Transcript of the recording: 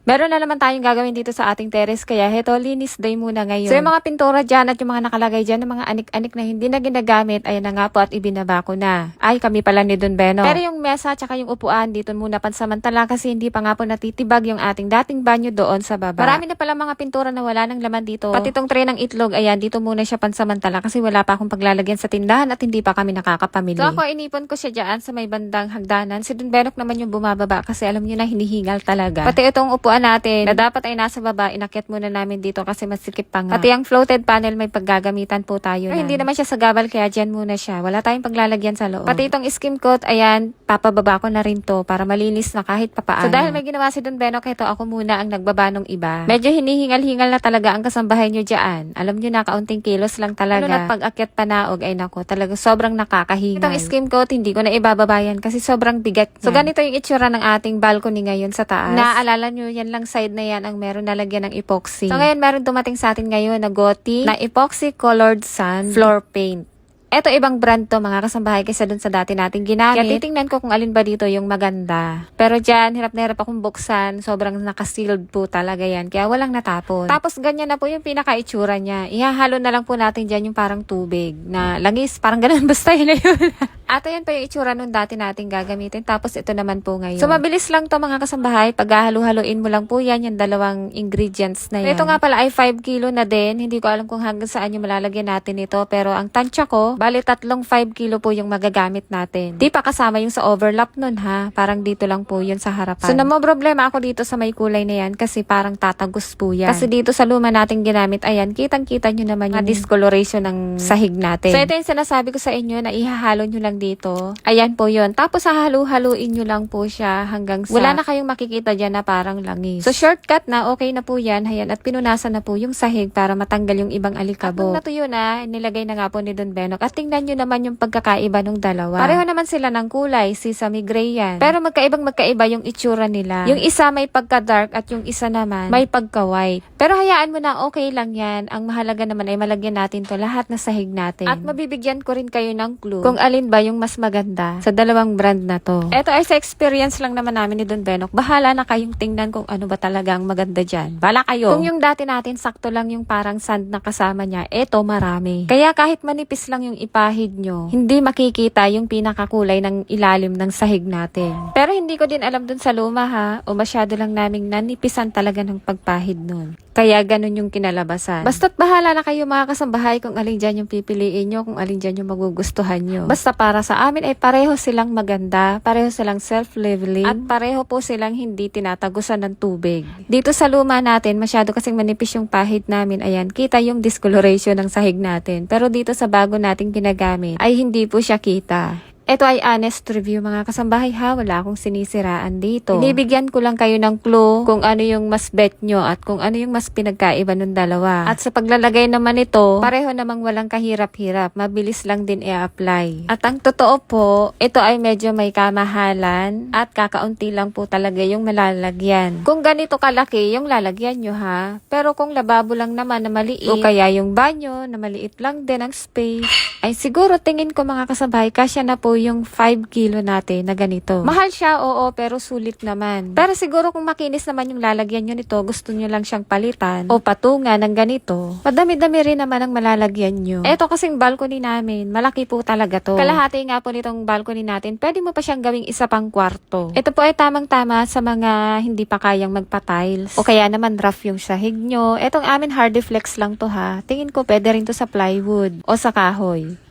Meron na naman tayong gagawin dito sa ating terrace, kaya heto, linis day muna ngayon. So yung mga pintura dyan at yung mga nakalagay dyan, ng mga anik-anik na hindi na ginagamit, ayan na nga po at ibinaba ko na. Ay, kami pala ni Don Beno. Pero yung mesa tsaka yung upuan dito muna pansamantala kasi hindi pa nga po natitibag yung ating dating banyo doon sa baba. Marami na pala mga pintura na wala ng laman dito. Pati tong tray ng itlog, ayan, dito muna siya pansamantala kasi wala pa akong paglalagyan sa tindahan at hindi pa kami nakakapamili. So ako, inipon ko siya dyan sa may bandang hagdanan. Si Don Benok naman yung bumababa kasi alam niyo na hinihingal talaga. Pati itong upuan natin na dapat ay nasa baba, inakyat muna namin dito kasi masikip pa nga. Pati ang floated panel may paggagamitan po tayo na. Hindi naman siya sa gabal kaya dyan muna siya. Wala tayong paglalagyan sa loob. Pati itong skim coat, ayan, papababa ko na rin to para malinis na kahit papaano. So dahil may ginawa si Don Benok, ito ako muna ang nagbaba nung iba. Medyo hinihingal-hingal na talaga ang kasambahay nyo dyan. Alam nyo na, kaunting kilos lang talaga. Ano na pag-akyat panaog, ay nako, talaga sobrang nakakahingal. Itong skim coat, hindi ko na ibababayan kasi sobrang bigat niya. So ganito yung itsura ng ating balcony ngayon sa taas. Naalala nyo, yan lang side na yan ang meron nalagyan ng epoxy. So ngayon meron dumating sa atin ngayon na Gotti na epoxy colored sand floor paint. Eto, ibang brand to mga kasambahay kaysa dun sa dati nating ginamit. Kaya titingnan ko kung alin ba dito yung maganda. Pero dyan, hirap na hirap akong buksan. Sobrang nakasealed po talaga yan. Kaya walang natapon. Tapos ganyan na po yung pinaka-itsura niya. Ihahalo na lang po natin dyan yung parang tubig na langis. Parang ganun basta yun na yun. At ayan pa yung itsura nung dati nating gagamitin. Tapos ito naman po ngayon. So mabilis lang to mga kasambahay. Pag-halo-haloin mo lang po yan, yung dalawang ingredients na yan. Ito nga pala ay 5 kilo na din. Hindi ko alam kung hanggang saan yung malalagyan natin ito. Pero ang tansya ko, bali tatlong 5 kilo po yung magagamit natin. Di pa kasama yung sa overlap nun ha. Parang dito lang po yun sa harapan. So namo problema ako dito sa may kulay na yan kasi parang tatagos po yan. Kasi dito sa luma nating ginamit, ayan, kitang-kita nyo naman yung discoloration ng sahig natin. So ito yung sinasabi ko sa inyo na ihahalo nyo lang dito. Ayan po yun. Tapos hahalo-haluin nyo lang po siya hanggang sa wala na kayong makikita dyan na parang langis. So shortcut na, okay na po yan. Ayan, at pinunasan na po yung sahig para matanggal yung ibang alikabok. At nung natuyo na, nilagay na nga po ni Don Benok. At tingnan nyo naman yung pagkakaiba ng dalawa. Pareho naman sila ng kulay, sesame gray yan. Pero magkaiba yung itsura nila. Yung isa may pagka-dark at yung isa naman may pagka-white. Pero hayaan mo na, okay lang yan. Ang mahalaga naman ay malagyan natin to lahat na sahig natin. At mabibigyan ko rin kayo ng clue kung alin ba yung mas maganda sa dalawang brand na to. Ito ay sa experience lang naman namin ni Don Benok. Bahala na kayong tingnan kung ano ba talaga ang maganda dyan. Bala kayo. Kung yung dati natin sakto lang yung parang sand na kasama niya, eto marami. Kaya kahit manipis lang yung ipahid nyo, hindi makikita yung pinakakulay ng ilalim ng sahig natin. Pero hindi ko din alam dun sa luma ha, o masyado lang naming nanipisan talaga ng pagpahid nun. Kaya ganun yung kinalabasan. Basta't bahala na kayo mga kasambahay kung alin dyan yung pipiliin nyo, kung alin dyan yung magugustuhan nyo. Basta para sa amin ay pareho silang maganda, pareho silang self-leveling, at pareho po silang hindi tinatagusan ng tubig. Dito sa luma natin, masyado kasing manipis yung pahid namin, ayan, kita yung discoloration ng sahig natin. Pero dito sa bago nating ginagamit, ay hindi po siya kita. Ito ay honest review mga kasambahay ha, wala akong sinisiraan dito. Binibigyan ko lang kayo ng clue kung ano yung mas bet nyo at kung ano yung mas pinagkaiba ng dalawa. At sa paglalagay naman ito, pareho namang walang kahirap-hirap, mabilis lang din i-apply. At ang totoo po, ito ay medyo may kamahalan at kakaunti lang po talaga yung malalagyan. Kung ganito kalaki, yung lalagyan nyo ha. Pero kung lababo lang naman na maliit, o kaya yung banyo na maliit lang din ang space, ay siguro tingin ko mga kasambahay, kasya na po yung 5 kilo natin na ganito. Mahal siya, oo, pero sulit naman. Pero siguro kung makinis naman yung lalagyan nyo nito, gusto nyo lang siyang palitan o patungan ng ganito, madami-dami rin naman ang malalagyan nyo. Eto kasing balcony namin, malaki po talaga to. Kalahati nga po nitong balcony natin, pwede mo pa siyang gawing isa pang kwarto. Ito po ay tamang-tama sa mga hindi pa kayang magpa-tiles o kaya naman rough yung sahig nyo. Etong amin hard flex lang to ha. Tingin ko pwede rin to sa plywood o sa kahoy.